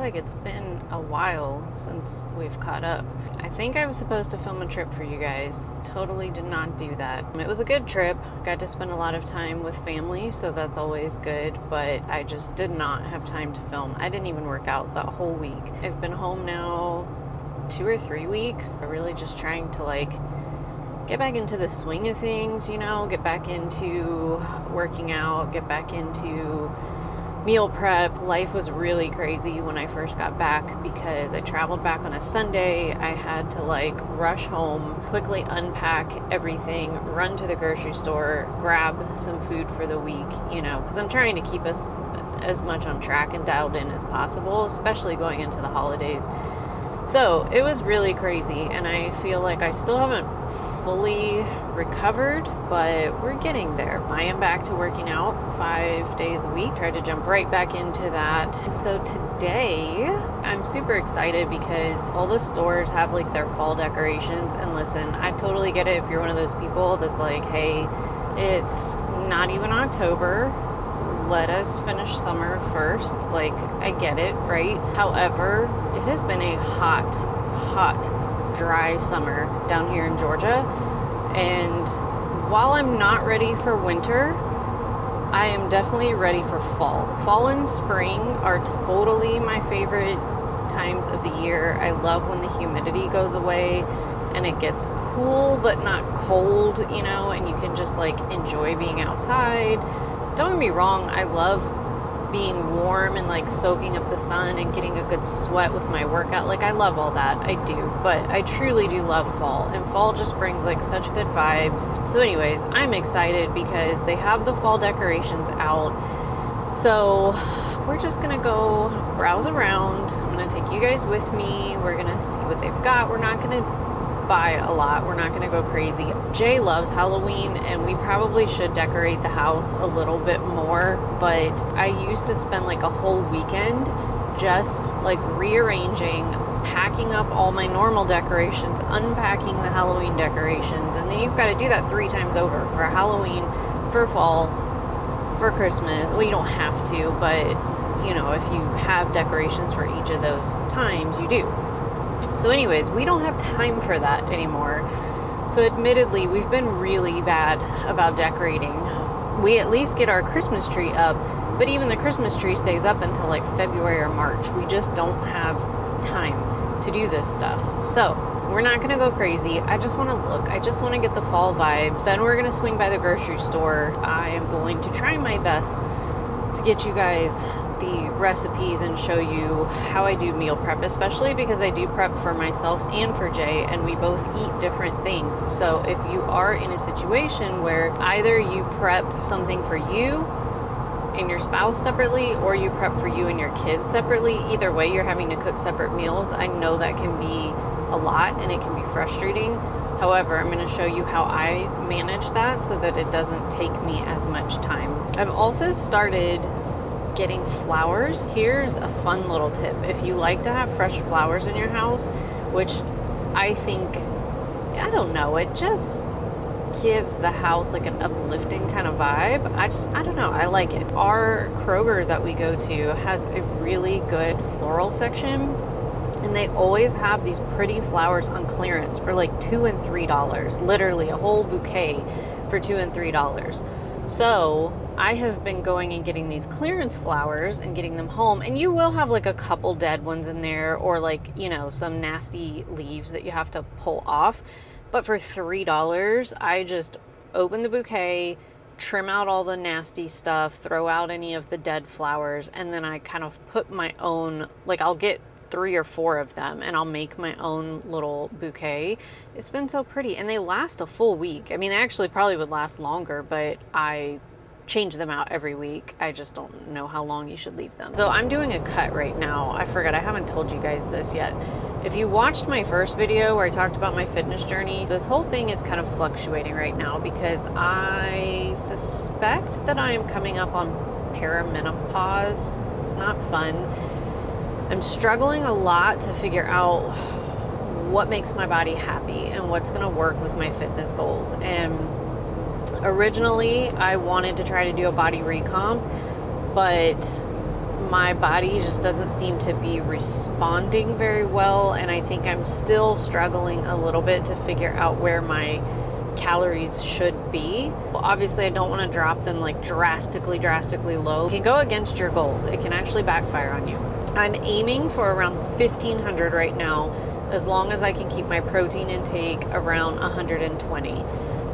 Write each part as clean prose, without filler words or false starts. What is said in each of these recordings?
like it's been a while since we've caught up. I think I was supposed to film a trip for you guys. Totally did not do that. It was a good trip. Got to spend a lot of time with family, so that's always good, but I just did not have time to film. I didn't even work out that whole week. I've been home now 2 or 3 weeks. I'm really just trying to like get back into the swing of things, you know, get back into working out, get back into meal prep. Life was really crazy when I first got back because I traveled back on a Sunday. I had to like rush home, quickly unpack everything, run to the grocery store, grab some food for the week, you know, because I'm trying to keep us as much on track and dialed in as possible, especially going into the holidays. So it was really crazy, and I feel like I still haven't fully recovered, but we're getting there. I am back to working out 5 days a week. Tried to jump right back into that. And so today I'm super excited because all the stores have like their fall decorations. And listen, I totally get it if you're one of those people that's like, hey, it's not even October. Let us finish summer first. Like, I get it, right? However, it has been a hot, dry summer down here in Georgia. And while I'm not ready for winter, I am definitely ready for fall. Fall and spring are totally my favorite times of the year. I love when the humidity goes away and it gets cool but not cold, you know, and you can just like enjoy being outside. Don't get me wrong, I love being warm and like soaking up the sun and getting a good sweat with my workout. Like, I love all that, I do, but I truly do love fall, and fall just brings like such good vibes. So anyways, I'm excited because they have the fall decorations out. So we're just gonna go browse around. I'm gonna take you guys with me. We're gonna see what they've got. We're not gonna buy a lot. We're not gonna go crazy. Jay loves Halloween, and we probably should decorate the house a little bit more, but I used to spend like a whole weekend just like rearranging, packing up all my normal decorations, unpacking the Halloween decorations, and then you've got to do that 3 times over for Halloween, for fall, for Christmas. Well, you don't have to, but you know, if you have decorations for each of those times, you do. So anyways, we don't have time for that anymore. So admittedly, we've been really bad about decorating. We at least get our Christmas tree up, but even the Christmas tree stays up until like February or March. We just don't have time to do this stuff. So we're not going to go crazy. I just want to look. I just want to get the fall vibes. Then we're going to swing by the grocery store. I am going to try my best to get you guys the recipes and show you how I do meal prep, especially because I do prep for myself and for Jay, and we both eat different things. So if you are in a situation where either you prep something for you and your spouse separately, or you prep for you and your kids separately, either way you're having to cook separate meals. I know that can be a lot and it can be frustrating. However, I'm going to show you how I manage that so that it doesn't take me as much time. I've also started getting flowers. Here's a fun little tip. If you like to have fresh flowers in your house, which I think, I don't know, it just gives the house like an uplifting kind of vibe. I don't know, I like it. Our Kroger that we go to has a really good floral section, and they always have these pretty flowers on clearance for like $2 and $3. Literally a whole bouquet for $2 and $3. So I have been going and getting these clearance flowers and getting them home, and you will have like a couple dead ones in there, or like, you know, some nasty leaves that you have to pull off. But for $3, I just open the bouquet, trim out all the nasty stuff, throw out any of the dead flowers, and then I kind of put my own, like I'll get 3 or 4 of them and I'll make my own little bouquet. It's been so pretty, and they last a full week. I mean, they actually probably would last longer, but I change them out every week. I just don't know how long you should leave them. So I'm doing a cut right now. I forgot, I haven't told you guys this yet. If you watched my first video where I talked about my fitness journey, this whole thing is kind of fluctuating right now because I suspect that I am coming up on perimenopause. It's not fun. I'm struggling a lot to figure out what makes my body happy and what's going to work with my fitness goals. And originally I wanted to try to do a body recomp, but my body just doesn't seem to be responding very well, and I think I'm still struggling a little bit to figure out where my calories should be. Well, obviously I don't want to drop them like drastically low. It can go against your goals. It can actually backfire on you. I'm aiming for around 1,500 right now, as long as I can keep my protein intake around 120.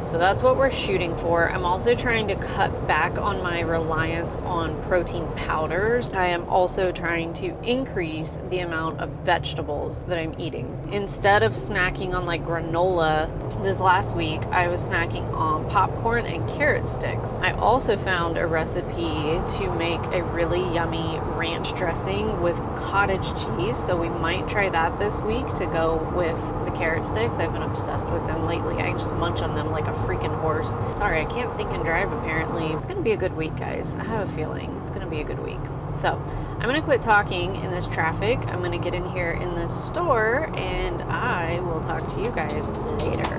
So that's what we're shooting for. I'm also trying to cut back on my reliance on protein powders. I am also trying to increase the amount of vegetables that I'm eating. Instead of snacking on like granola, this last week I was snacking on popcorn and carrot sticks. I also found a recipe to make a really yummy ranch dressing with cottage cheese. So we might try that this week to go with the carrot sticks. I've been obsessed with them lately. I just munch on them like a freaking horse. Sorry, I can't think and drive apparently. It's gonna be a good week, guys. I have a feeling it's gonna be a good week. So I'm gonna quit talking in this traffic. I'm gonna get in here in this store, and I will talk to you guys later.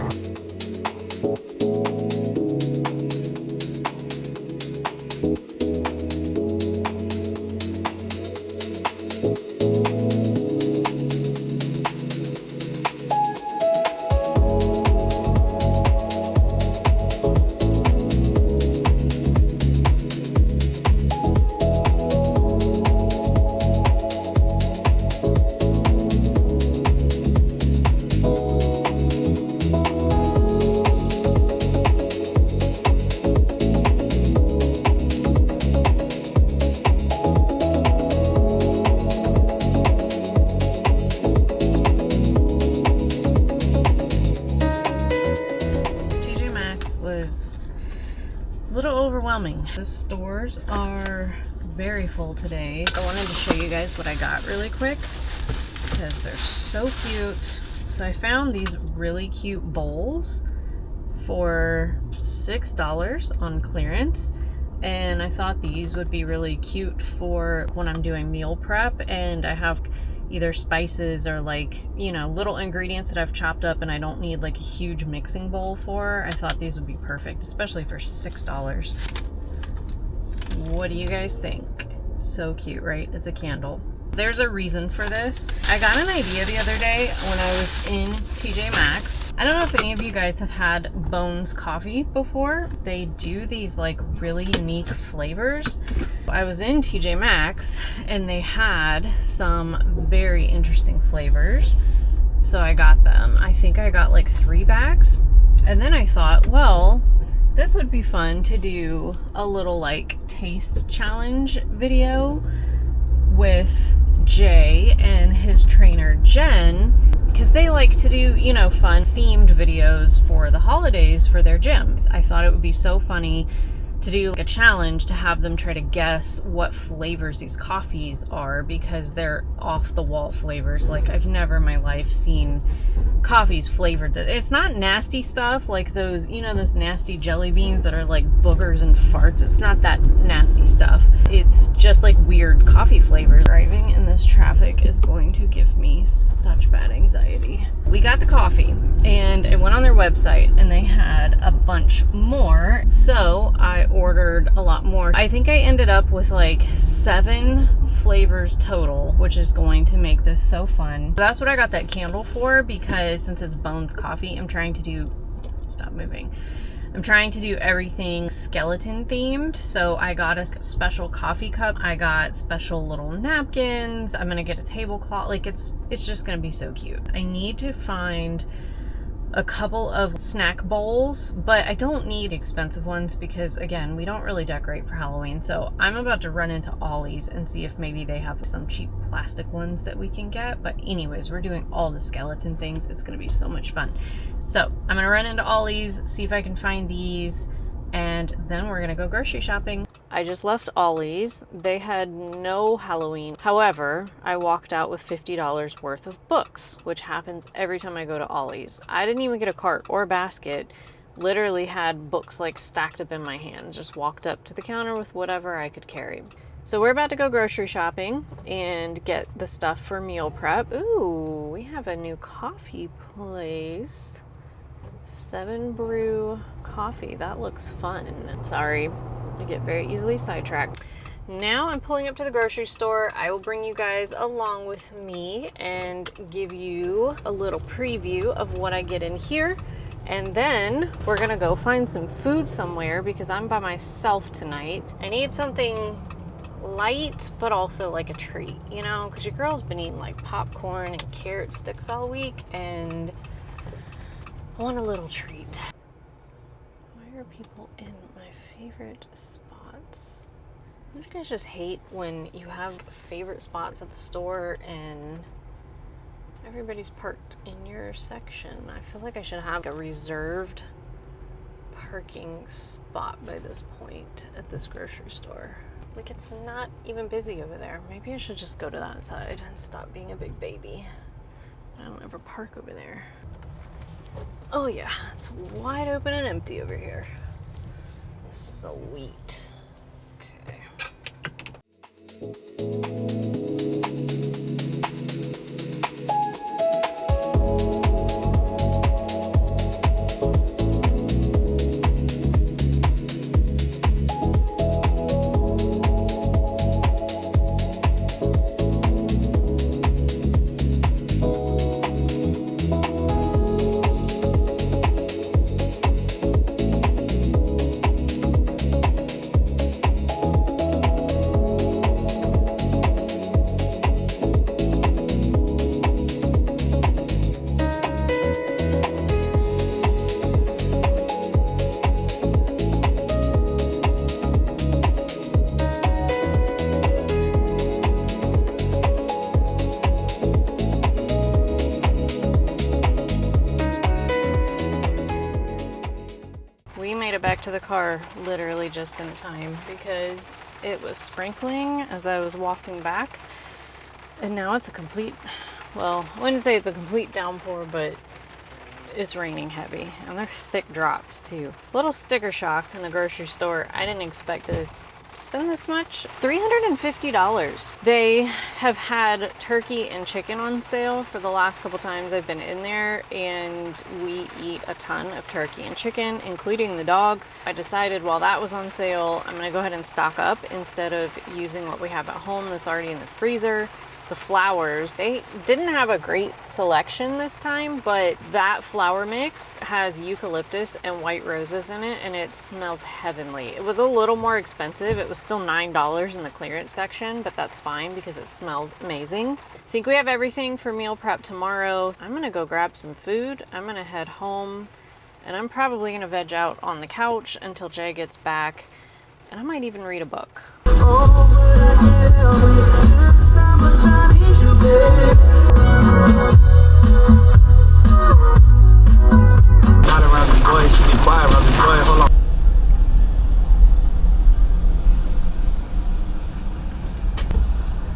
The stores are very full today. I wanted to show you guys what I got really quick because they're so cute. So I found these really cute bowls for $6 on clearance, and I thought these would be really cute for when I'm doing meal prep and I have either spices or like, you know, little ingredients that I've chopped up and I don't need like a huge mixing bowl for. I thought these would be perfect, especially for $6. What do you guys think? So cute, right? It's a candle. There's a reason for this. I got an idea the other day when I was in TJ Maxx. I don't know if any of you guys have had Bones coffee before. They do these like really unique flavors. I was in TJ Maxx and they had some very interesting flavors. So I got them. I think I got like 3 bags. And then I thought, well, this would be fun to do a little like taste challenge video with Jay and his trainer Jen, because they like to do, you know, fun themed videos for the holidays for their gyms. I thought it would be so funny to do like a challenge to have them try to guess what flavors these coffees are, because they're off the wall flavors. Like I've never in my life seen coffee's flavored. It's not nasty stuff like those, you know, those nasty jelly beans that are like boogers and farts. It's not that nasty stuff. It's just like weird coffee flavors. Driving in this traffic is going to give me such bad anxiety. We got the coffee and I went on their website and they had a bunch more. So I ordered a lot more. I think I ended up with like 7 flavors total, which is going to make this so fun. That's what I got that candle for, because since it's Bones coffee, I'm trying to do, stop moving. I'm trying to do everything skeleton themed. So I got a special coffee cup. I got special little napkins. I'm gonna get a tablecloth. Like it's just gonna be so cute. I need to find a couple of snack bowls, but I don't need expensive ones because again, we don't really decorate for Halloween. So I'm about to run into Ollie's and see if maybe they have some cheap plastic ones that we can get. But anyways, we're doing all the skeleton things. It's gonna be so much fun. So I'm gonna run into Ollie's, see if I can find these, and then we're gonna go grocery shopping. I just left Ollie's. They had no Halloween. However, I walked out with $50 worth of books, which happens every time I go to Ollie's. I didn't even get a cart or a basket. Literally had books like stacked up in my hands. Just walked up to the counter with whatever I could carry. So we're about to go grocery shopping and get the stuff for meal prep. Ooh, we have a new coffee place. 7 Brew Coffee. That looks fun. Sorry, I get very easily sidetracked. Now I'm pulling up to the grocery store. I will bring you guys along with me and give you a little preview of what I get in here. And then we're gonna go find some food somewhere because I'm by myself tonight. I need something light, but also like a treat, you know, because your girl's been eating like popcorn and carrot sticks all week and I want a little treat. Why are people in my favorite spots? Don't you guys just hate when you have favorite spots at the store and everybody's parked in your section? I feel like I should have a reserved parking spot by this point at this grocery store. Like, it's not even busy over there. Maybe I should just go to that side and stop being a big baby. I don't ever park over there. Oh yeah, it's wide open and empty over here. Sweet. Okay. Back to the car literally just in time because it was sprinkling as I was walking back, and now it's a complete, well, I wouldn't say it's a complete downpour, but it's raining heavy and they're thick drops too. Little sticker shock in the grocery store. I didn't expect to spend this much. $350. They have had turkey and chicken on sale for the last couple times I've been in there, and we eat a ton of turkey and chicken, including the dog. I decided while that was on sale, I'm gonna go ahead and stock up instead of using what we have at home that's already in the freezer. The flowers, they didn't have a great selection this time, but that flower mix has eucalyptus and white roses in it, and it smells heavenly. It was a little more expensive. It was still $9 in the clearance section, but that's fine because it smells amazing. I think we have everything for meal prep tomorrow. I'm gonna go grab some food. I'm gonna head home, and I'm probably gonna veg out on the couch until Jay gets back, and I might even read a book.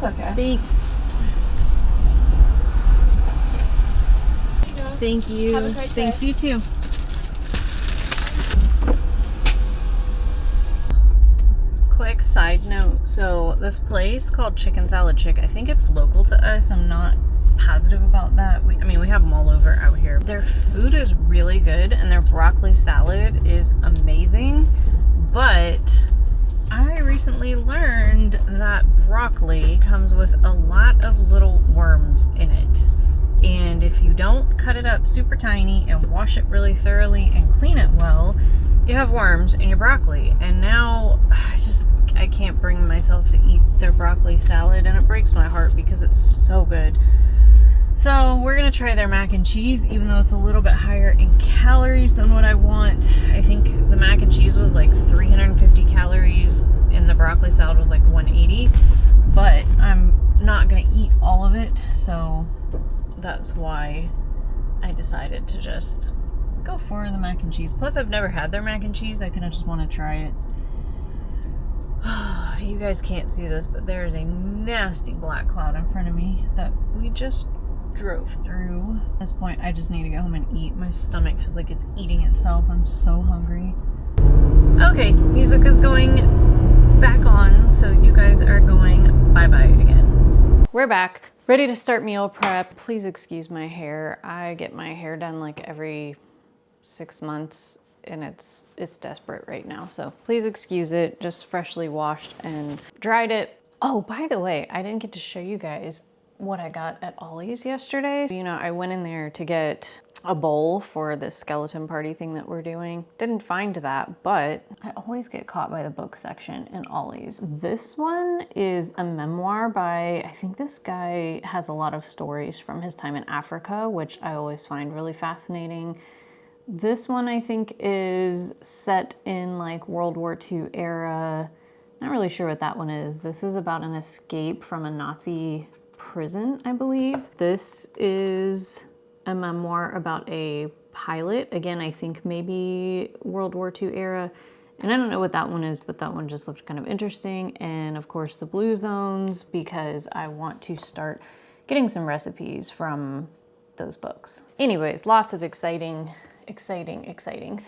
Okay. Thanks. Thank you. Have a great day. Thanks, you too. Quick side note, so this place called Chicken Salad Chick, I think it's local to us. I'm not positive about that. I mean, we have them all over out here. Their food is really good and their broccoli salad is amazing, but I recently learned that broccoli comes with a lot of little worms in it. And if you don't cut it up super tiny and wash it really thoroughly and clean it well, you have worms in your broccoli. And now I can't bring myself to eat their broccoli salad, and it breaks my heart because it's so good. So we're gonna try their mac and cheese, even though it's a little bit higher in calories than what I want. I think the mac and cheese was like 350 calories and the broccoli salad was like 180, but I'm not gonna eat all of it, so that's why I decided to just go for the mac and cheese. Plus, I've never had their mac and cheese. I kind of just want to try it. You guys can't see this, but there's a nasty black cloud in front of me that we just drove through. At this point, I just need to go home and eat. My stomach feels like it's eating itself. I'm so hungry. Okay, music is going back on, so you guys are going bye-bye again. We're back. Ready to start meal prep. Please excuse my hair. I get my hair done like every 6 months and it's desperate right now. So please excuse it. Just freshly washed and dried it. Oh, by the way, I didn't get to show you guys what I got at Ollie's yesterday. You know, I went in there to get a bowl for the skeleton party thing that we're doing. Didn't find that, but I always get caught by the book section in Ollie's. This one is a memoir by, I think this guy has a lot of stories from his time in Africa, which I always find really fascinating. This one I think is set in like World War II era. Not really sure what that one is. This is about an escape from a Nazi prison, I believe. This is a memoir about a pilot. Again, I think maybe World War II era. And I don't know what that one is, but that one just looked kind of interesting. And of course the Blue Zones, because I want to start getting some recipes from those books. Anyways, lots of exciting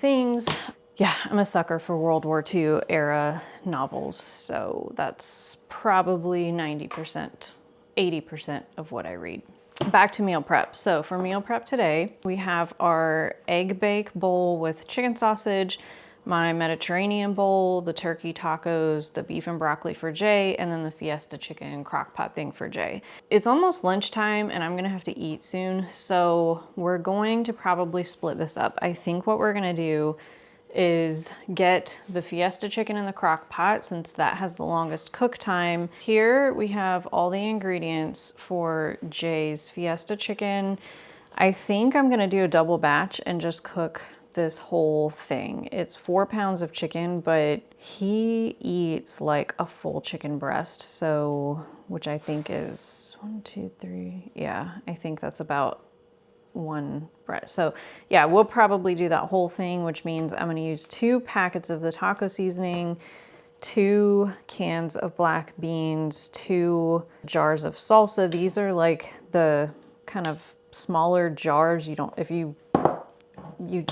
things. Yeah, I'm a sucker for World War II era novels, so that's probably 90%, 80% of what I read. Back to meal prep. So for meal prep today, we have our egg bake bowl with chicken sausage, my Mediterranean bowl, the turkey tacos, the beef and broccoli for Jay, and then the Fiesta chicken crock pot thing for Jay. It's almost lunchtime and I'm gonna have to eat soon, so we're going to probably split this up. I think what we're gonna do is get the Fiesta chicken in the crock pot since that has the longest cook time. Here we have all the ingredients for Jay's Fiesta chicken. I think I'm gonna do a double batch and just cook this whole thing. It's 4 pounds of chicken, but he eats like a full chicken breast. So, which I think is 1, 2, 3. Yeah, I think that's about 1 breast. So yeah, we'll probably do that whole thing, which means I'm gonna use 2 packets of the taco seasoning, 2 cans of black beans, 2 jars of salsa. These are like the kind of smaller jars. You don't,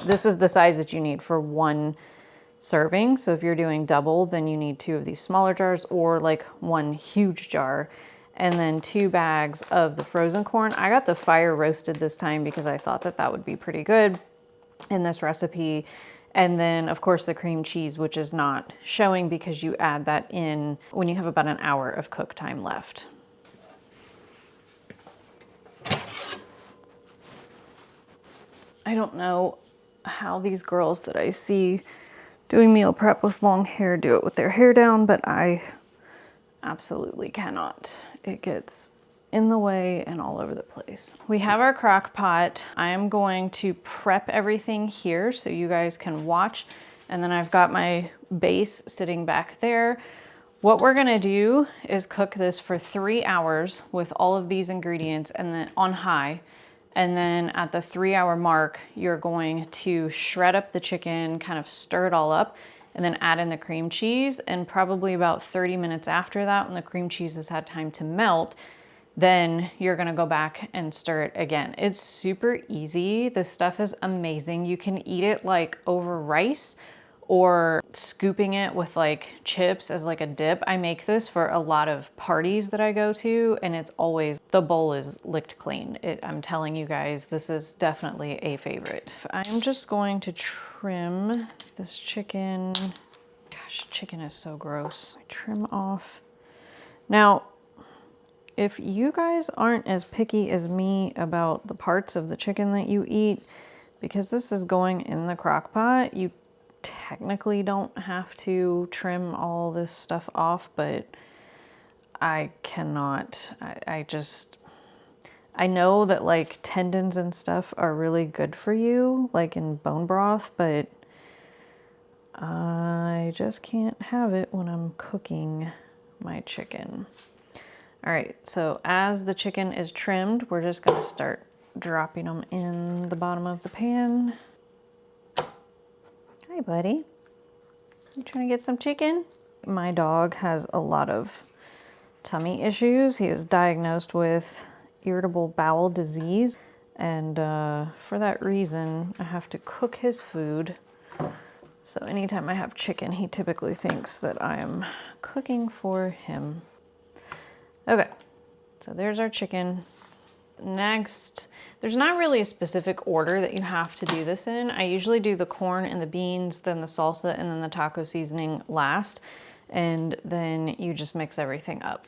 this is the size that you need for 1 serving. So if you're doing double, then you need 2 of these smaller jars or like 1 huge jar. And then 2 bags of the frozen corn. I got the fire roasted this time because I thought that that would be pretty good in this recipe. And then of course the cream cheese, which is not showing because you add that in when you have about an hour of cook time left. I don't know how these girls that I see doing meal prep with long hair do it with their hair down, but I absolutely cannot. It gets in the way and all over the place. We have our crock pot. I am going to prep everything here so you guys can watch. And then I've got my base sitting back there. What we're gonna do is cook this for 3 hours with all of these ingredients and then on high. And then at the 3-hour mark, you're going to shred up the chicken, kind of stir it all up, and then add in the cream cheese. And probably about 30 minutes after that, when the cream cheese has had time to melt, then you're gonna go back and stir it again. It's super easy. This stuff is amazing. You can eat it like over rice or scooping it with like chips as like a dip. I make this for a lot of parties that I go to, and it's always, the bowl is licked clean. I'm telling you guys, this is definitely a favorite. I'm just going to trim this chicken. Gosh, chicken is so gross. I trim off. Now, if you guys aren't as picky as me about the parts of the chicken that you eat, because this is going in the crock pot, you technically don't have to trim all this stuff off, but I cannot. I know that like tendons and stuff are really good for you, like in bone broth, but I just can't have it when I'm cooking my chicken. All right, so as the chicken is trimmed, we're just gonna start dropping them in the bottom of the pan. Hi, buddy. You trying to get some chicken? My dog has a lot of tummy issues. He was diagnosed with irritable bowel disease, and for that reason, I have to cook his food. So anytime I have chicken, he typically thinks that I am cooking for him. Okay, so there's our chicken. Next, there's not really a specific order that you have to do this in. I usually do the corn and the beans, then the salsa, and then the taco seasoning last. And then you just mix everything up.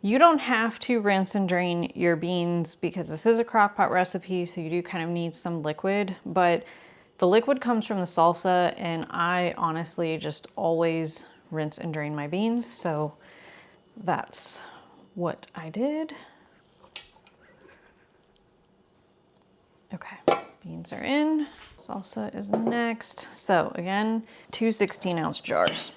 You don't have to rinse and drain your beans because this is a crock pot recipe, so you do kind of need some liquid, but the liquid comes from the salsa, and I honestly just always rinse and drain my beans, so that's what I did. Okay, beans are in, salsa is next. So again, 2 16-ounce jars.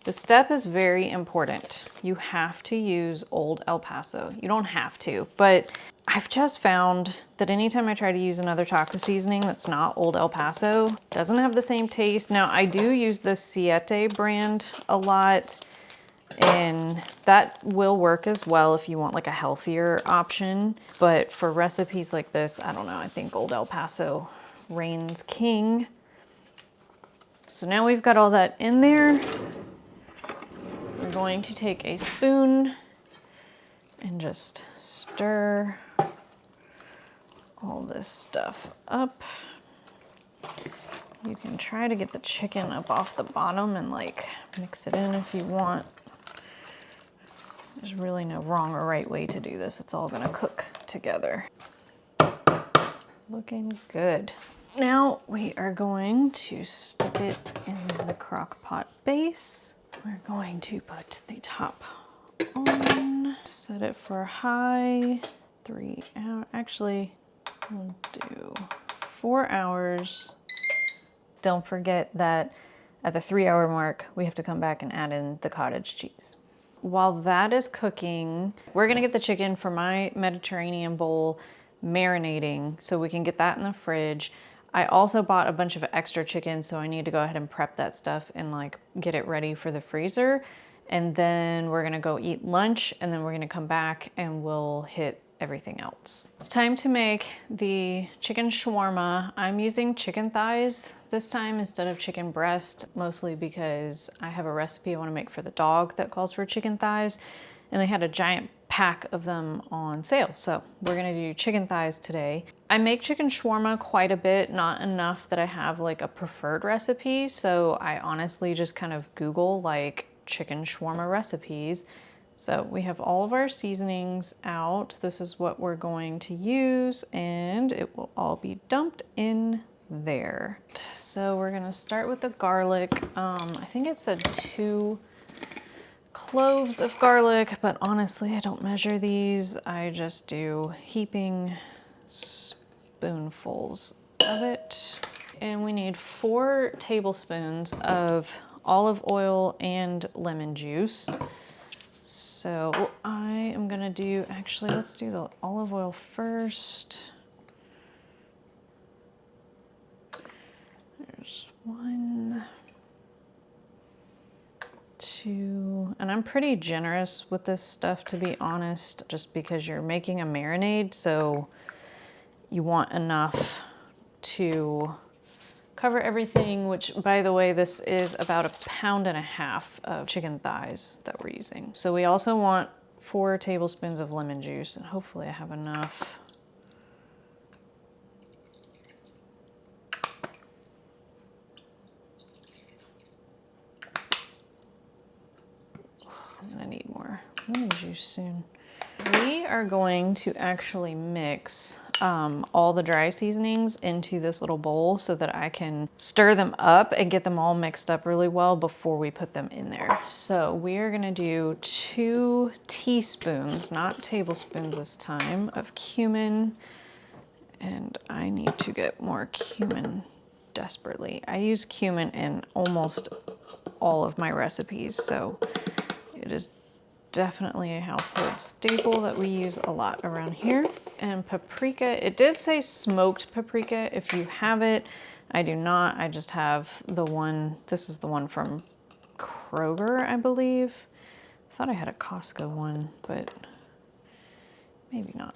The step is very important. You have to use Old El Paso. You don't have to, but I've just found that anytime I try to use another taco seasoning that's not Old El Paso, it doesn't have the same taste. Now, I do use the Siete brand a lot, and that will work as well if you want like a healthier option. But for recipes like this, I don't know, I think Old El Paso reigns king. So now we've got all that in there. We're going to take a spoon and just stir all this stuff up. You can try to get the chicken up off the bottom and like mix it in if you want. There's really no wrong or right way to do this. It's all gonna cook together. Looking good. Now we are going to stick it in the crock pot base. We're going to put the top on, set it for high, 3 hours. Actually, we'll do 4 hours. Don't forget that at the 3-hour mark, we have to come back and add in the cottage cheese. While that is cooking, we're gonna get the chicken for my Mediterranean bowl marinating so we can get that in the fridge. I also bought a bunch of extra chicken, so I need to go ahead and prep that stuff and like get it ready for the freezer. And then we're gonna go eat lunch, and then we're gonna come back and we'll hit everything else. It's time to make the chicken shawarma. I'm using chicken thighs this time instead of chicken breast, mostly because I have a recipe I wanna make for the dog that calls for chicken thighs, and they had a giant pack of them on sale. So we're gonna do chicken thighs today. I make chicken shawarma quite a bit, not enough that I have like a preferred recipe. So I honestly just kind of Google like chicken shawarma recipes. So we have all of our seasonings out. This is what we're going to use, and it will all be dumped in there. So we're gonna start with the garlic. I think it said 2 cloves of garlic, but honestly, I don't measure these. I just do heaping spoonfuls of it. And we need 4 tablespoons of olive oil and lemon juice. So I am gonna do, actually, let's do the olive oil first. There's 1, 2, and I'm pretty generous with this stuff, to be honest, just because you're making a marinade, so you want enough to cover everything, which, by the way, this is about 1.5 pounds of chicken thighs that we're using. So we also want 4 tablespoons of lemon juice, and hopefully I have enough. I'm gonna need more lemon juice soon. We are going to actually mix all the dry seasonings into this little bowl so that I can stir them up and get them all mixed up really well before we put them in there. So we are gonna do 2 teaspoons, not tablespoons this time, of cumin. And I need to get more cumin desperately. I use cumin in almost all of my recipes, so it is definitely a household staple that we use a lot around here. And paprika, it did say smoked paprika. If you have it, I do not. I just have the one, this is the one from Kroger, I believe. I thought I had a Costco one, but maybe not.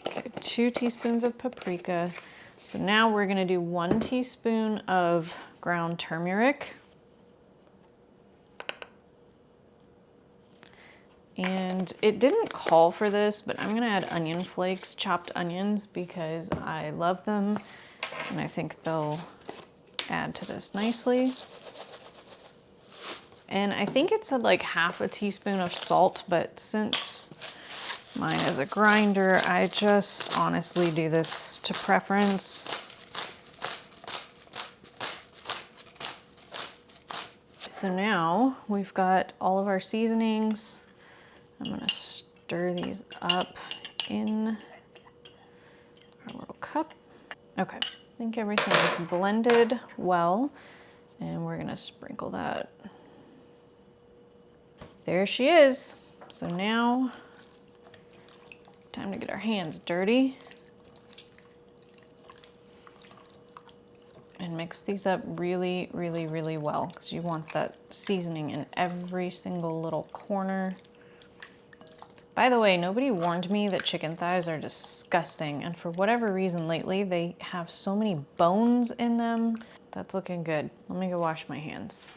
Okay, 2 teaspoons of paprika. So now we're gonna do 1 teaspoon of ground turmeric. And it didn't call for this, but I'm gonna add onion flakes, chopped onions, because I love them and I think they'll add to this nicely. And I think it said like half a teaspoon of salt, but since mine is a grinder, I just honestly do this to preference. So now we've got all of our seasonings. I'm gonna stir these up in our little cup. Okay, I think everything is blended well, and we're gonna sprinkle that. There she is. So now, time to get our hands dirty and mix these up really, really, really well, because you want that seasoning in every single little corner. By the way, nobody warned me that chicken thighs are disgusting, and for whatever reason lately, they have so many bones in them. That's looking good. Let me go wash my hands.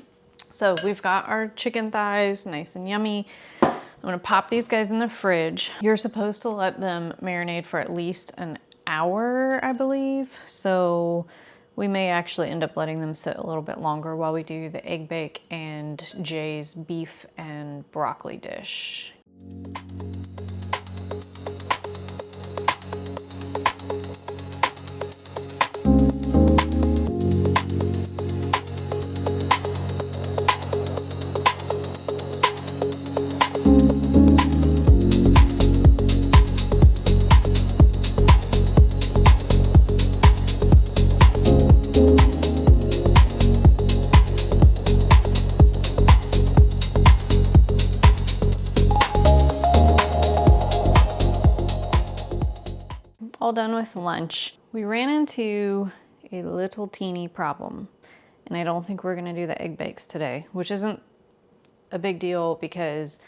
So we've got our chicken thighs, nice and yummy. I'm gonna pop these guys in the fridge. You're supposed to let them marinate for at least an hour, I believe. So we may actually end up letting them sit a little bit longer while we do the egg bake and Jay's beef and broccoli dish. All done with lunch. We ran into a little teeny problem, and I don't think we're gonna do the egg bakes today, which isn't a big deal because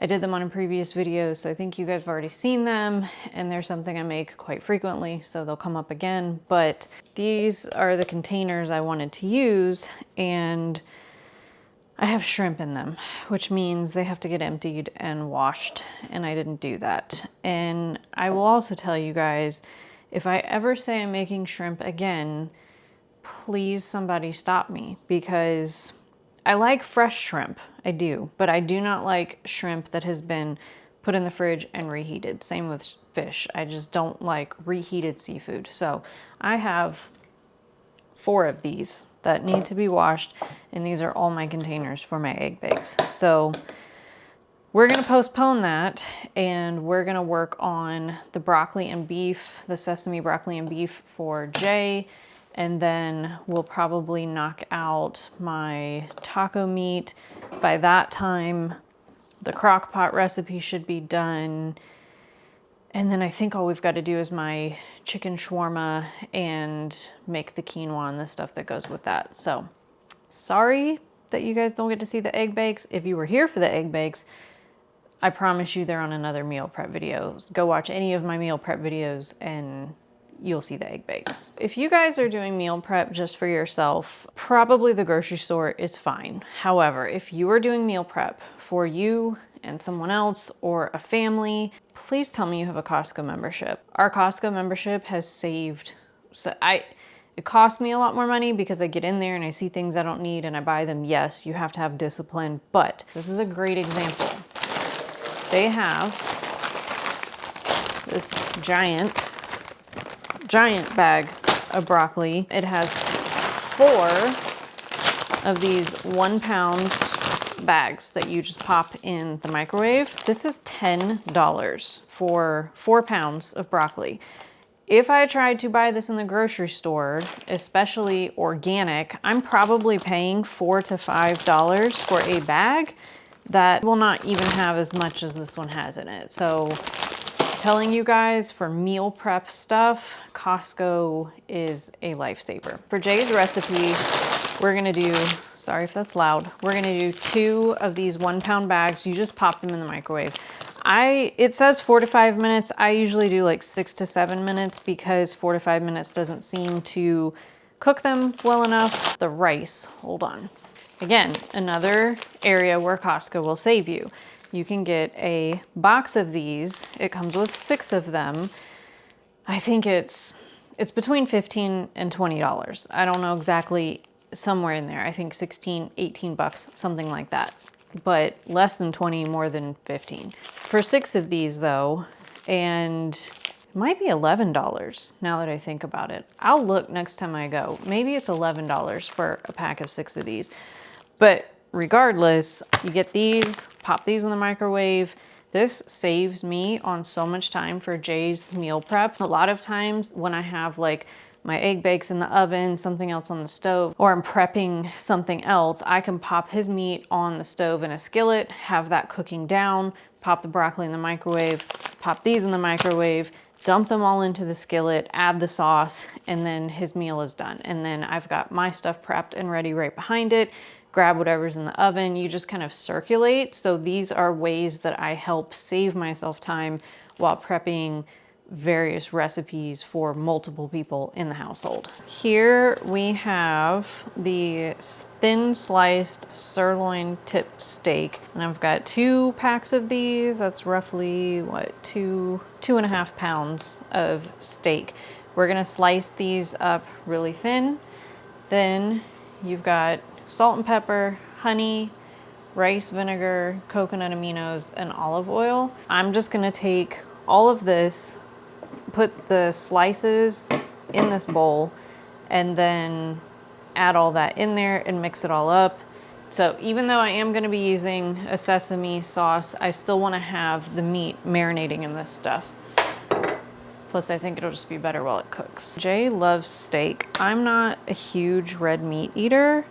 I did them on a previous video, so I think you guys have already seen them, and they're something I make quite frequently, so they'll come up again. But these are the containers I wanted to use, and I have shrimp in them, which means they have to get emptied and washed, and I didn't do that. And I will also tell you guys, if I ever say I'm making shrimp again, please somebody stop me, because I like fresh shrimp, I do, but I do not like shrimp that has been put in the fridge and reheated. Same with fish. I just don't like reheated seafood. So I have 4 of these that need to be washed, and these are all my containers for my egg bakes. So we're gonna postpone that, and we're gonna work on the broccoli and beef, the sesame broccoli and beef for Jay, and then we'll probably knock out my taco meat. By that time, the crock pot recipe should be done. And then I think all we've got to do is my chicken shawarma and make the quinoa and the stuff that goes with that. So sorry that you guys don't get to see the egg bakes. If you were here for the egg bakes, I promise you they're on another meal prep video. Go watch any of my meal prep videos and you'll see the egg bakes. If you guys are doing meal prep just for yourself, probably the grocery store is fine. However, if you are doing meal prep for you and someone else or a family, please tell me you have a Costco membership. Our Costco membership has saved, it costs me a lot more money because I get in there and I see things I don't need and I buy them. Yes, you have to have discipline, but this is a great example. They have this giant bag of broccoli. It has 4 of these 1-pound bags that you just pop in the microwave. This is $10 for 4 pounds of broccoli. If I tried to buy this in the grocery store, especially organic, I'm probably paying $4 to $5 for a bag that will not even have as much as this one has in it. So telling you guys, for meal prep stuff, Costco is a lifesaver. For Jay's recipe, we're gonna do, sorry if that's loud, we're gonna do 2 of these 1-pound bags. You just pop them in the microwave. It says 4 to 5 minutes. I usually do like 6 to 7 minutes because 4 to 5 minutes doesn't seem to cook them well enough. The rice, hold on. Again, another area where Costco will save you. You can get a box of these. It comes with 6 of them. I think it's between $15 and $20. I don't know exactly, somewhere in there. I think 16, 18 bucks, something like that. But less than 20, more than 15. For 6 of these though, and it might be $11 now that I think about it. I'll look next time I go. Maybe it's $11 for a pack of 6 of these. But regardless, you get these, pop these in the microwave. This saves me on so much time for Jay's meal prep. A lot of times when I have like my egg bakes in the oven, something else on the stove, or I'm prepping something else, I can pop his meat on the stove in a skillet, have that cooking down, pop the broccoli in the microwave, pop these in the microwave, dump them all into the skillet, add the sauce, and then his meal is done. And then I've got my stuff prepped and ready right behind it. Grab whatever's in the oven. You just kind of circulate. So these are ways that I help save myself time while prepping various recipes for multiple people in the household. Here we have the thin sliced sirloin tip steak, and I've got 2 packs of these. That's roughly what, 2.5 pounds of steak. We're gonna slice these up really thin. Then you've got salt and pepper, honey, rice vinegar, coconut aminos, and olive oil. I'm just gonna take all of this, put the slices in this bowl, and then add all that in there and mix it all up. So even though I am gonna be using a sesame sauce, I still wanna have the meat marinating in this stuff. Plus I think it'll just be better while it cooks. Jay loves steak. I'm not a huge red meat eater.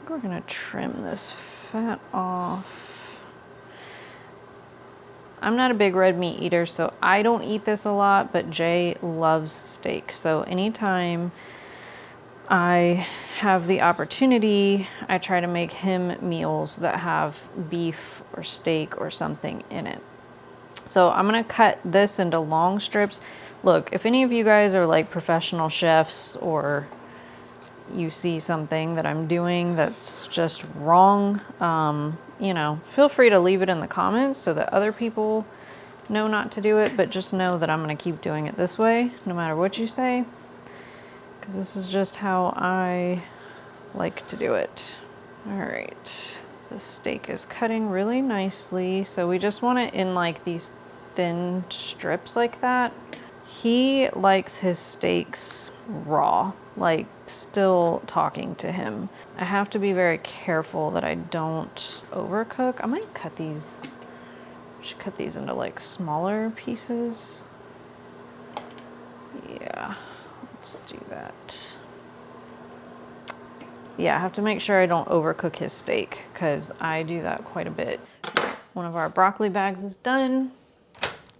We're gonna trim this fat off. I'm not a big red meat eater, so I don't eat this a lot, but Jay loves steak. So anytime I have the opportunity, I try to make him meals that have beef or steak or something in it. So I'm gonna cut this into long strips. Look, if any of you guys are like professional chefs, or you see something that I'm doing that's just wrong, you know, feel free to leave it in the comments so that other people know not to do it, but just know that I'm gonna keep doing it this way, no matter what you say, because this is just how I like to do it. All right, the steak is cutting really nicely. So we just want it in like these thin strips like that. He likes his steaks raw, like still talking to him. I have to be very careful that I don't overcook. I might cut these, should cut these into like smaller pieces. Yeah, let's do that. Yeah, I have to make sure I don't overcook his steak because I do that quite a bit. One of our broccoli bags is done.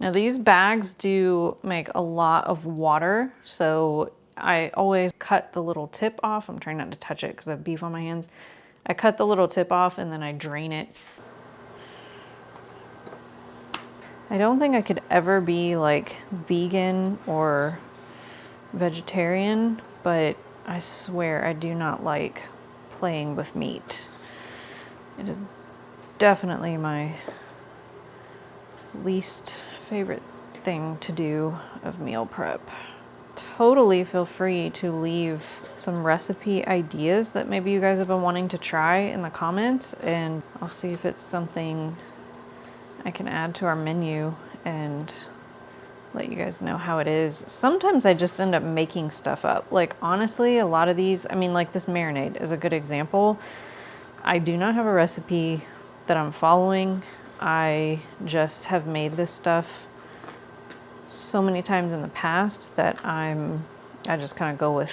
Now these bags do make a lot of water, so I always cut the little tip off. I'm trying not to touch it because I have beef on my hands. I cut the little tip off and then I drain it. I don't think I could ever be like vegan or vegetarian, but I swear I do not like playing with meat. It is definitely my least favorite thing to do of meal prep. Totally feel free to leave some recipe ideas that maybe you guys have been wanting to try in the comments, and I'll see if it's something I can add to our menu and let you guys know how it is. Sometimes I just end up making stuff up. Like honestly, a lot of these, I mean like this marinade is a good example. I do not have a recipe that I'm following. I just have made this stuff so many times in the past that I just kind of go with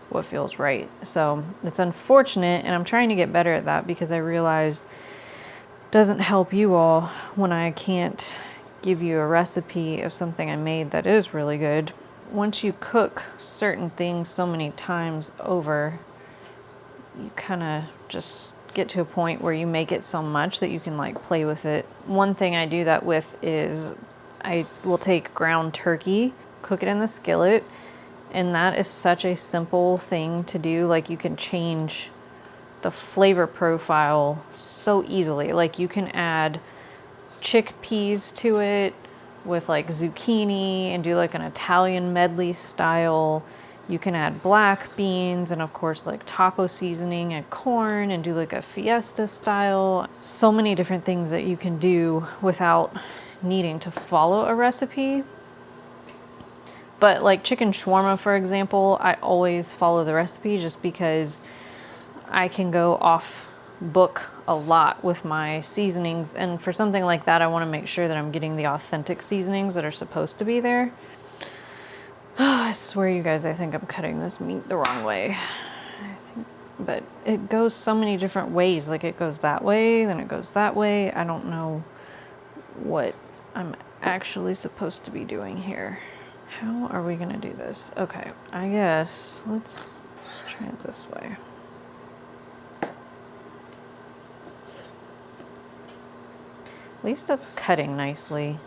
what feels right. So it's unfortunate, and I'm trying to get better at that because I realize it doesn't help you all when I can't give you a recipe of something I made that is really good. Once you cook certain things so many times over, you kind of just get to a point where you make it so much that you can like play with it. One thing I do that with is I will take ground turkey, cook it in the skillet, and that is such a simple thing to do. Like you can change the flavor profile so easily. Like you can add chickpeas to it with like zucchini and do like an Italian medley style. You can add black beans and of course like taco seasoning and corn and do like a Fiesta style. So many different things that you can do without needing to follow a recipe. But like chicken shawarma, for example, I always follow the recipe just because I can go off book a lot with my seasonings, and for something like that I want to make sure that I'm getting the authentic seasonings that are supposed to be there. I swear you guys, I think I'm cutting this meat the wrong way. But it goes so many different ways. Like it goes that way, then it goes that way. I don't know what I'm actually supposed to be doing here. How are we gonna do this? Okay, I guess let's try it this way. At least that's cutting nicely.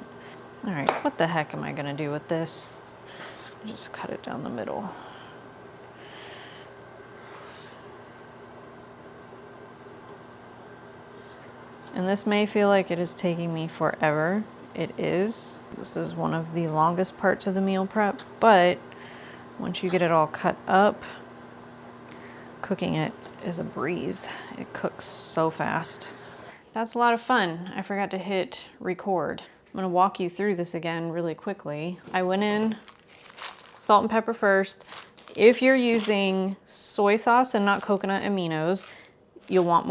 All right, what the heck am I gonna do with this? Just cut it down the middle. And this may feel like it is taking me forever. It is. This is one of the longest parts of the meal prep, but once you get it all cut up, cooking it is a breeze. It cooks so fast. That's a lot of fun. I forgot to hit record. I'm gonna walk you through this again really quickly. I went in salt and pepper first. If you're using soy sauce and not coconut aminos, you'll want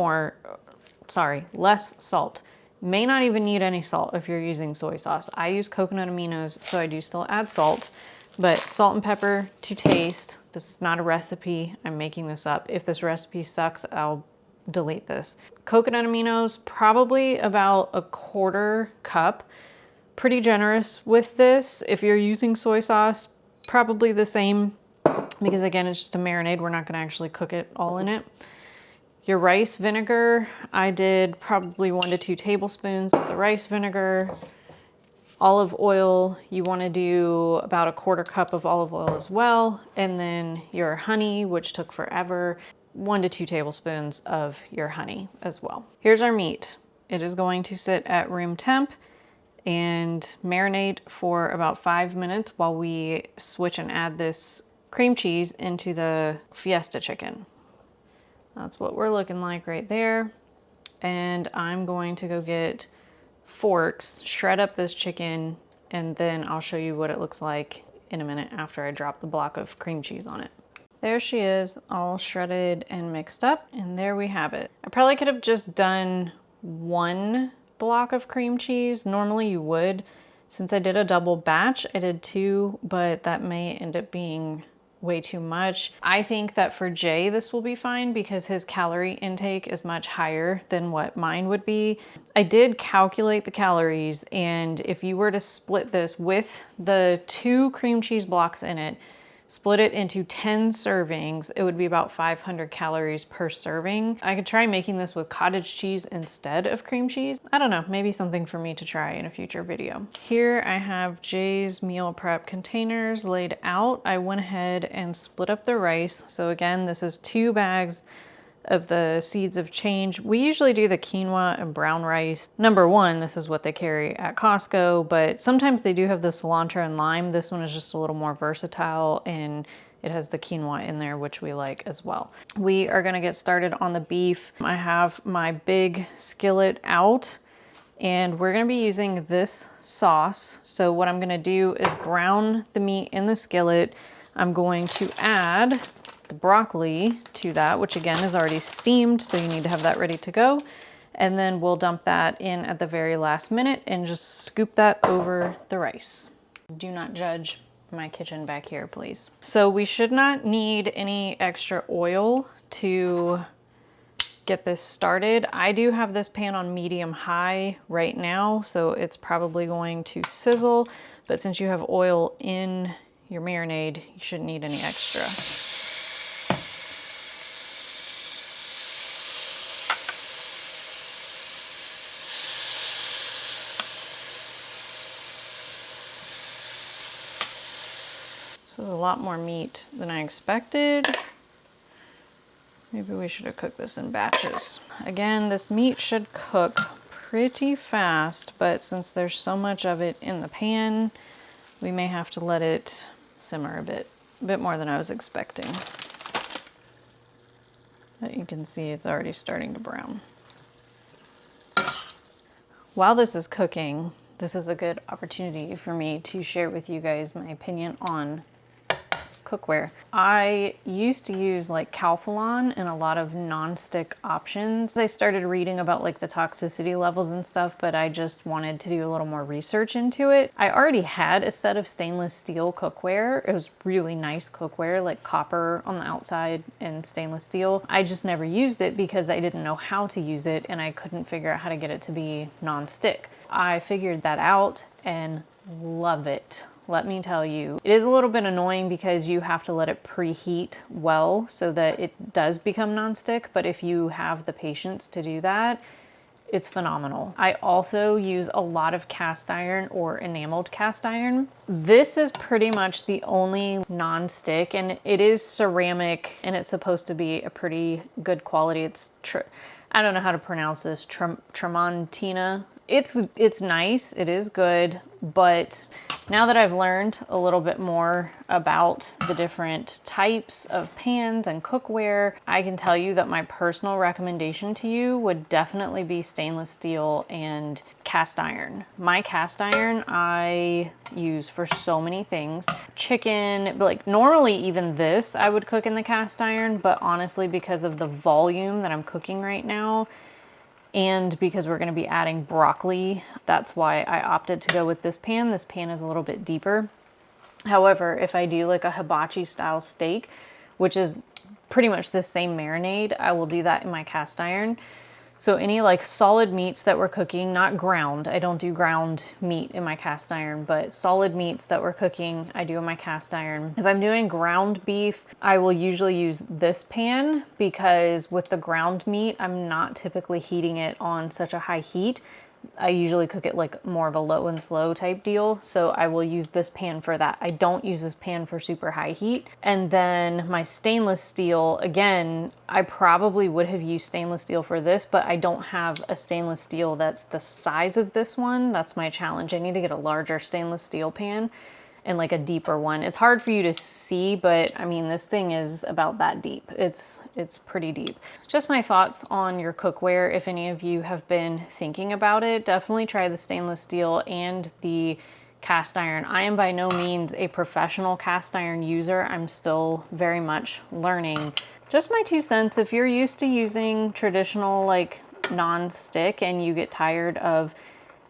less salt. May not even need any salt if you're using soy sauce. I use coconut aminos, so I do still add salt, but salt and pepper to taste. This is not a recipe. I'm making this up. If this recipe sucks, I'll delete this. Coconut aminos, probably about a 1/4 cup. Pretty generous with this. If you're using soy sauce, probably the same, because again, it's just a marinade. We're not gonna actually cook it all in it. Your rice vinegar, I did probably 1 to 2 tablespoons of the rice vinegar. Olive oil, you wanna do about a 1/4 cup of olive oil as well. And then your honey, which took forever, 1 to 2 tablespoons of your honey as well. Here's our meat. It is going to sit at room temp and marinate for about 5 minutes while we switch and add this cream cheese into the Fiesta chicken. That's what we're looking like right there. And I'm going to go get forks, shred up this chicken, and then I'll show you what it looks like in a minute after I drop the block of cream cheese on it. There she is, all shredded and mixed up, and there we have it. I probably could have just done 1 block of cream cheese. Normally you would. Since I did a double batch, I did 2, but that may end up being way too much. I think that for Jay, this will be fine because his calorie intake is much higher than what mine would be. I did calculate the calories, and if you were to split this with the 2 cream cheese blocks in it, split it into 10 servings, it would be about 500 calories per serving. I could try making this with cottage cheese instead of cream cheese. I don't know, maybe something for me to try in a future video. Here I have Jay's meal prep containers laid out. I went ahead and split up the rice. So again, this is 2 bags of the seeds of change. We usually do the quinoa and brown rice. Number 1, this is what they carry at Costco, but sometimes they do have the cilantro and lime. This one is just a little more versatile and it has the quinoa in there, which we like as well. We are gonna get started on the beef. I have my big skillet out and we're gonna be using this sauce. So what I'm gonna do is brown the meat in the skillet. I'm going to add the broccoli to that, which again is already steamed, so you need to have that ready to go. And then we'll dump that in at the very last minute and just scoop that over the rice. Do not judge my kitchen back here, please. So we should not need any extra oil to get this started. I do have this pan on medium high right now, so it's probably going to sizzle, but since you have oil in your marinade, you shouldn't need any extra. This was a lot more meat than I expected. Maybe we should have cooked this in batches. Again, this meat should cook pretty fast, but since there's so much of it in the pan, we may have to let it simmer a bit more than I was expecting. But you can see it's already starting to brown. While this is cooking, this is a good opportunity for me to share with you guys my opinion on cookware. I used to use like Calphalon and a lot of non-stick options. I started reading about like the toxicity levels and stuff, but I just wanted to do a little more research into it. I already had a set of stainless steel cookware. It was really nice cookware, like copper on the outside and stainless steel. I just never used it because I didn't know how to use it and I couldn't figure out how to get it to be non-stick. I figured that out and love it. Let me tell you, it is a little bit annoying because you have to let it preheat well so that it does become nonstick. But if you have the patience to do that, it's phenomenal. I also use a lot of cast iron or enameled cast iron. This is pretty much the only nonstick, and it is ceramic and it's supposed to be a pretty good quality. It's, I don't know how to pronounce this, Tramontina. It's nice, it is good, but now that I've learned a little bit more about the different types of pans and cookware, I can tell you that my personal recommendation to you would definitely be stainless steel and cast iron. My cast iron I use for so many things. Chicken, like normally even this I would cook in the cast iron, but honestly because of the volume that I'm cooking right now, and because we're going to be adding broccoli, that's why I opted to go with this pan. This pan is a little bit deeper. However, if I do like a hibachi style steak, which is pretty much the same marinade, I will do that in my cast iron. So any like solid meats that we're cooking, not ground, I don't do ground meat in my cast iron, but solid meats that we're cooking, I do in my cast iron. If I'm doing ground beef, I will usually use this pan because with the ground meat, I'm not typically heating it on such a high heat. I usually cook it like more of a low and slow type deal. So I will use this pan for that. I don't use this pan for super high heat. And then my stainless steel, again, I probably would have used stainless steel for this, but I don't have a stainless steel that's the size of this one. That's my challenge. I need to get a larger stainless steel pan and like a deeper one. It's hard for you to see, but I mean, this thing is about that deep. It's pretty deep. Just my thoughts on your cookware. If any of you have been thinking about it, definitely try the stainless steel and the cast iron. I am by no means a professional cast iron user. I'm still very much learning. Just my 2 cents. If you're used to using traditional like non-stick and you get tired of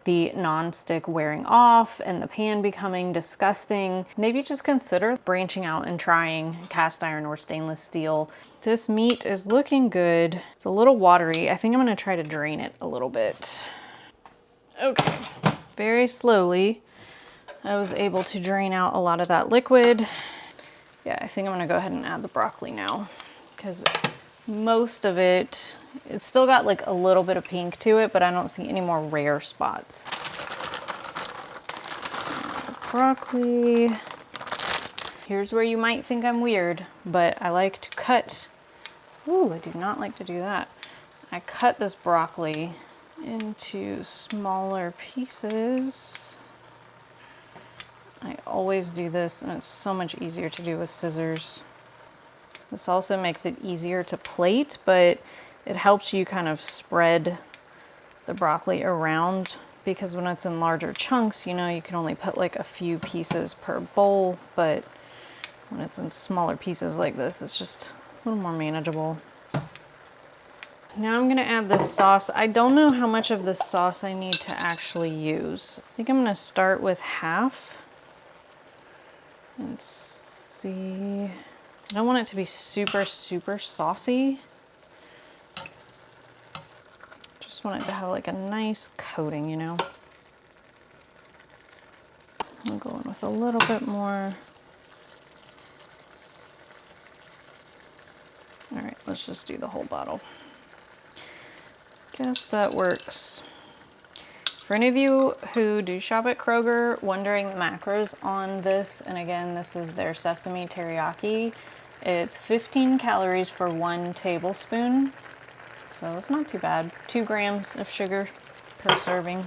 the non-stick wearing off and the pan becoming disgusting, maybe just consider branching out and trying cast iron or stainless steel. This meat is looking good. It's a little watery. I think I'm gonna try to drain it a little bit. Okay, very slowly, I was able to drain out a lot of that liquid. Yeah, I think I'm gonna go ahead and add the broccoli now because most of it, it's still got like a little bit of pink to it, but I don't see any more rare spots. Broccoli. Here's where you might think I'm weird, but I like to cut. Ooh, I do not like to do that. I cut this broccoli into smaller pieces. I always do this, and it's so much easier to do with scissors. This also makes it easier to plate, but it helps you kind of spread the broccoli around because when it's in larger chunks, you know, you can only put like a few pieces per bowl, but when it's in smaller pieces like this, it's just a little more manageable. Now I'm gonna add this sauce. I don't know how much of this sauce I need to actually use. I think I'm gonna start with half and see. I don't want it to be super, super saucy. just want it to have like a nice coating, you know. I'm going with a little bit more. All right, let's just do the whole bottle. Guess that works. For any of you who do shop at Kroger, wondering the macros on this, and again, this is their Sesame Teriyaki. It's 15 calories for 1 tablespoon. So it's not too bad. 2 grams of sugar per serving.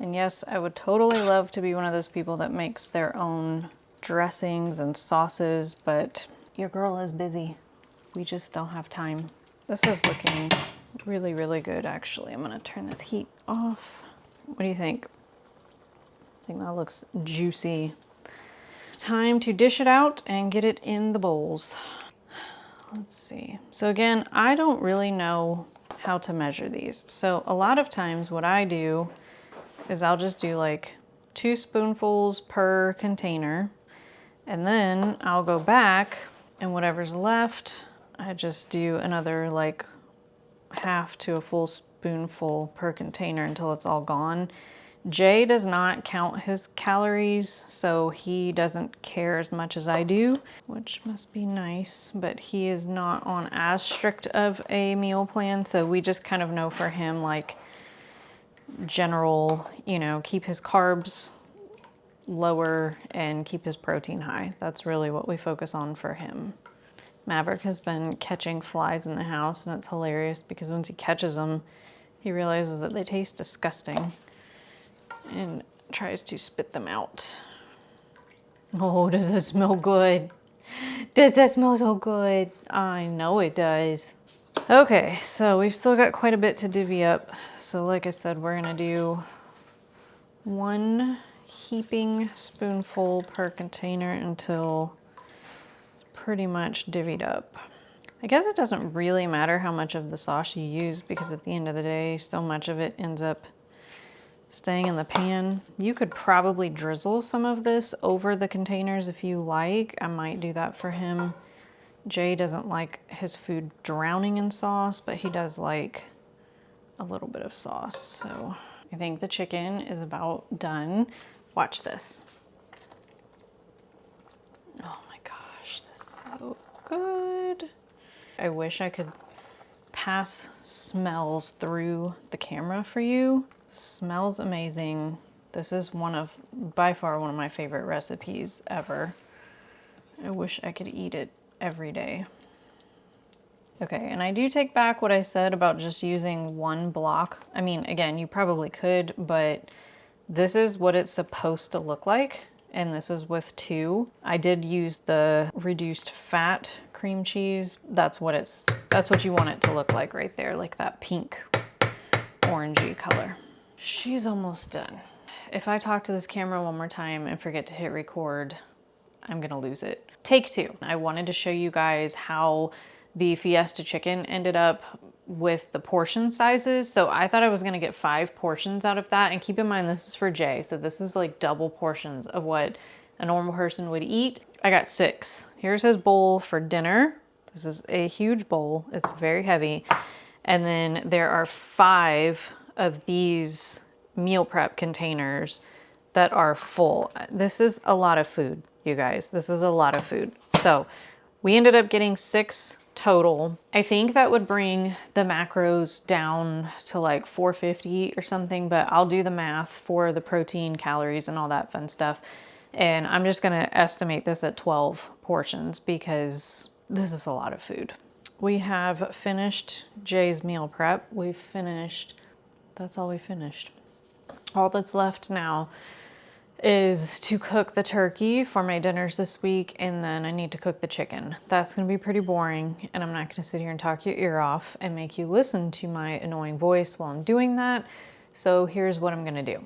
And yes, I would totally love to be one of those people that makes their own dressings and sauces, but your girl is busy. We just don't have time. This is looking really, really good, actually. I'm gonna turn this heat off. What do you think? I think that looks juicy. Time to dish it out and get it in the bowls. Let's see. So again, I don't really know how to measure these. So a lot of times what I do is I'll just do like 2 spoonfuls per container, and then I'll go back and whatever's left, I just do another like half to a full spoonful per container until it's all gone. Jay does not count his calories, so he doesn't care as much as I do, which must be nice, but he is not on as strict of a meal plan, so we just kind of know for him like general, you know, keep his carbs lower and keep his protein high. That's really what we focus on for him. Maverick has been catching flies in the house, and it's hilarious because once he catches them, he realizes that they taste disgusting and tries to spit them out. Oh, does that smell good? Does that smell so good? I know it does. Okay, so we've still got quite a bit to divvy up. So like I said, we're gonna do 1 heaping spoonful per container until it's pretty much divvied up. I guess it doesn't really matter how much of the sauce you use because at the end of the day, so much of it ends up staying in the pan. You could probably drizzle some of this over the containers if you like. I might do that for him. Jay doesn't like his food drowning in sauce, but he does like a little bit of sauce. So I think the chicken is about done. Watch this. Oh my gosh, this is so good. I wish I could pass smells through the camera for you. Smells amazing. This is by far one of my favorite recipes ever. I wish I could eat it every day. Okay, and I do take back what I said about just using 1 block. I mean, again, you probably could, but this is what it's supposed to look like, and this is with 2. I did use the reduced fat cream cheese. That's what you want it to look like right there, like that pink orangey color. She's almost done. If I talk to this camera one more time and forget to hit record, I'm gonna lose it. Take 2. I wanted to show you guys how the Fiesta chicken ended up with the portion sizes. So I thought I was gonna get 5 portions out of that, and keep in mind this is for Jay, so this is like double portions of what a normal person would eat. I got 6. Here's his bowl for dinner. This is a huge bowl, it's very heavy. And then there are 5 of these meal prep containers that are full. This is a lot of food, you guys. This is a lot of food. So we ended up getting 6 total. I think that would bring the macros down to like 450 or something, but I'll do the math for the protein, calories, and all that fun stuff. And I'm just gonna estimate this at 12 portions because this is a lot of food. We have finished Jay's meal prep. We've finished, that's all we finished. All that's left now is to cook the turkey for my dinners this week, and then I need to cook the chicken. That's gonna be pretty boring, and I'm not gonna sit here and talk your ear off and make you listen to my annoying voice while I'm doing that. So here's what I'm gonna do.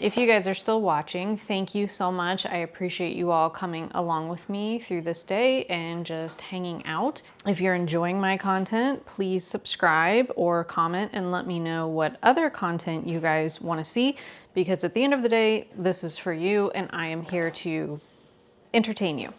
If you guys are still watching, thank you so much. I appreciate you all coming along with me through this day and just hanging out. If you're enjoying my content, please subscribe or comment and let me know what other content you guys want to see, because at the end of the day, this is for you and I am here to entertain you.